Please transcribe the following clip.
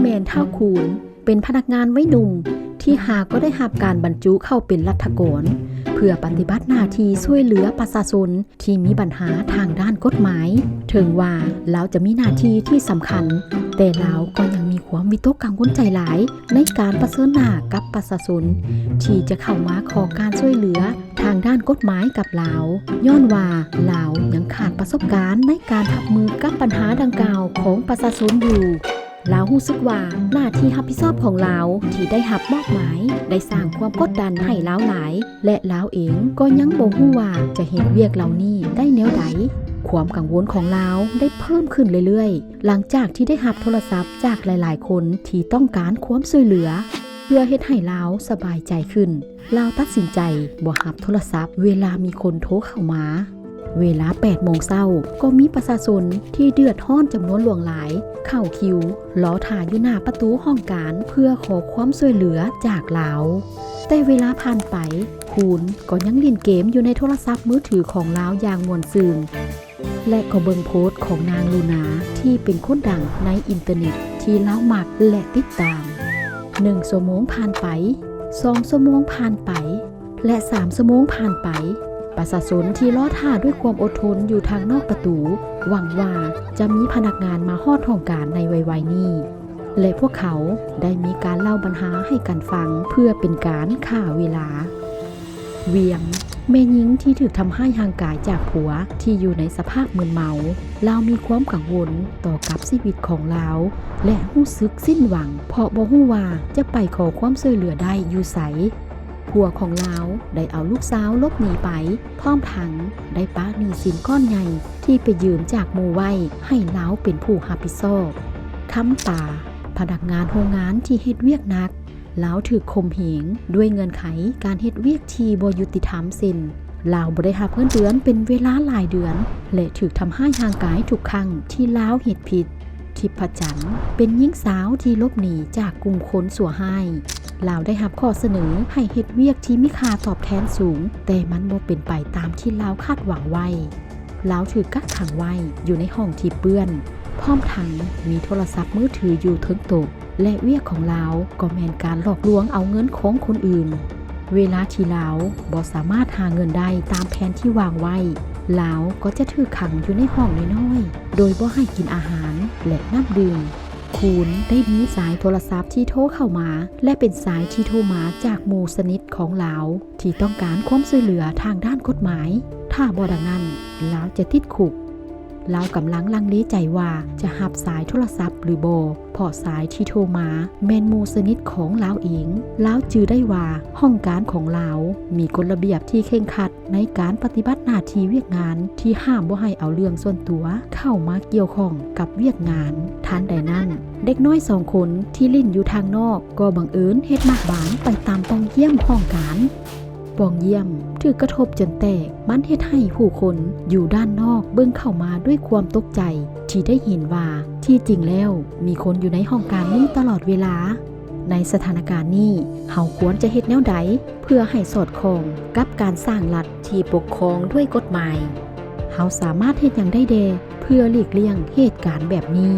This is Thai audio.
แมนเท่าคูณเป็นพนักงานไว้หนุ่มที่หากก็ได้รับการบรรจุเข้าเป็นรัฐกรเพื่อปฏิบัติหน้าที่ช่วยเหลือประชาชนที่มีปัญหาทางด้านกฎหมายถึงว่าเราจะมีหน้าที่ที่สำคัญแต่เราก็ยังมีความวิตกกังวลใจหลายในการประเสริฐหน้ากับประชาชนที่จะเข้ามาขอการช่วยเหลือทางด้านกฎหมายกับเราย้อนว่าเรายังขาดประสบการณ์ในการรับมือกับปัญหาดังกล่าวของประชาชนอยู่ลาวรู้สึกว่าหน้าที่รับผิดชอบของลาวที่ได้รับมอบหมายได้สร้างความกดดันให้ลาวหลายและลาวเองก็ยังบ่ฮู้ว่าจะเฮ็ดเวียกเหล่านี้ได้แนวใดความกังวลของลาวได้เพิ่มขึ้นเรื่อยๆหลังจากที่ได้รับโทรศัพท์จากหลายๆคนที่ต้องการความช่วยเหลือเพื่อเฮ็ดให้ลาวสบายใจขึ้นลาวตัดสินใจบ่รับโทรศัพท์เวลามีคนโทรเข้ามาเวลา 8 โมงเช้าก็มีประชาชนที่เดือดร้อนจำนวนหลวงหลายเข้าคิวรอถ่ายอยู่หน้าประตูห้องการเพื่อขอความช่วยเหลือจากลาวแต่เวลาผ่านไปคุณก็ยังเล่นเกมอยู่ในโทรศัพท์มือถือของลาวอย่างม่วนซื่นและก็เบิ่งโพสต์ของนางลูนาที่เป็นคนดังในอินเทอร์เน็ตที่ลาวมักและติดตาม1 ชั่วโมงผ่านไป2 ชั่วโมงผ่านไปและ3 ชั่วโมงผ่านไปประชาชนที่รอท่าด้วยความอดทนอยู่ทางนอกประตูหวังว่าจะมีพนักงานมาฮอดห้องการในไวๆนี้และพวกเขาได้มีการเล่าปัญหาให้กันฟังเพื่อเป็นการฆ่าเวลาเวียงแม่หญิงที่ถูกทำให้ห่างกายจากผัวที่อยู่ในสภาพมึนเมาลาวมีความกังวลต่อกับชีวิตของลาวและรู้สึกสิ้นหวังเพราะบ่ฮู้ว่าจะไปขอความช่วยเหลือได้อยู่ไสผัวของลาวได้เอาลูกสาวลบหนีไปพร้อมทั้งได้ปะหนี้สินก้อนใหญ่ที่ไปยืมจากหมู่ไว้ให้ลาวเป็นผู้รับผิดชอบคำตาพนักงานโรงงานที่เฮ็ดเวียกหนักลาวถูกข่มเหงด้วยเงื่อนไขการเฮ็ดเวียกที่บ่ยุติธรรมสิ้นลาวบ่ได้รับเงินเดือนเป็นเวลาหลายเดือนและถูกทำให้ห่างกายทุกครั้งที่ลาวเฮ็ดผิดทิพจันทร์เป็นหญิงสาวที่ลบหนีจากกลุ่มคนสั่วให้ลาวได้รับข้อเสนอให้เฮ็ดเวียกที่มีค่าตอบแทนสูงแต่มันบ่เป็นไปตามที่ลาวคาดหวังไว้ลาวถูกกักขังไว้อยู่ในห้องที่เปื้อนพร้อมทั้งมีโทรศัพท์มือถืออยู่เทิงโต๊ะและเวียกของลาวก็แม่นการหลอกลวงเอาเงินของคนอื่นเวลาที่ลาวบ่สามารถหาเงินได้ตามแผนที่วางไว้ลาวก็จะถูกขังอยู่ในห้องน้อยๆโดยบ่ให้กินอาหารและน้ำดื่มคุณได้มีสายโทรศัพท์ที่โทรเข้ามาและเป็นสายที่โทรมาจากหมู่สนิทของลาวที่ต้องการความช่วยเหลือทางด้านกฎหมายถ้าบ่ดังนั้นลาวจะติดคุกลาวกำลังลังเลใจว่าจะหับสายโทรศัพท์หรือบ่เพราะสายที่โทรมาแม่นหมู่สนิทของลาวเองลาวจื่อได้ว่าห้องการของลาวมีกฎระเบียบที่เคร่งครัดในการปฏิบัติหน้าที่เวียกงานที่ห้ามบ่ให้เอาเรื่องส่วนตัวเข้ามาเกี่ยวข้องกับเวียกงานทันใดนั้นเด็กน้อย2 คนที่ลิ้นอยู่ทางนอกก็บังเอิญเฮ็ดมากบานไปตามปองเยี่ยมห้องการปองเยี่ยมถูกกระทบจนแตกมันเฮ็ดให้ผู้คนอยู่ด้านนอกเบิ่งเข้ามาด้วยความตกใจที่ได้เห็นว่าที่จริงแล้วมีคนอยู่ในห้องการนี้ตลอดเวลาในสถานการณ์นี้เฮาควรจะเฮ็ดแนวใดเพื่อให้สอดคล้องกับการสร้างรัฐที่ปกครองด้วยกฎหมายเฮาสามารถเฮ็ดหยังได้แด่เพื่อหลีกเลี่ยงเหตุการณ์แบบนี้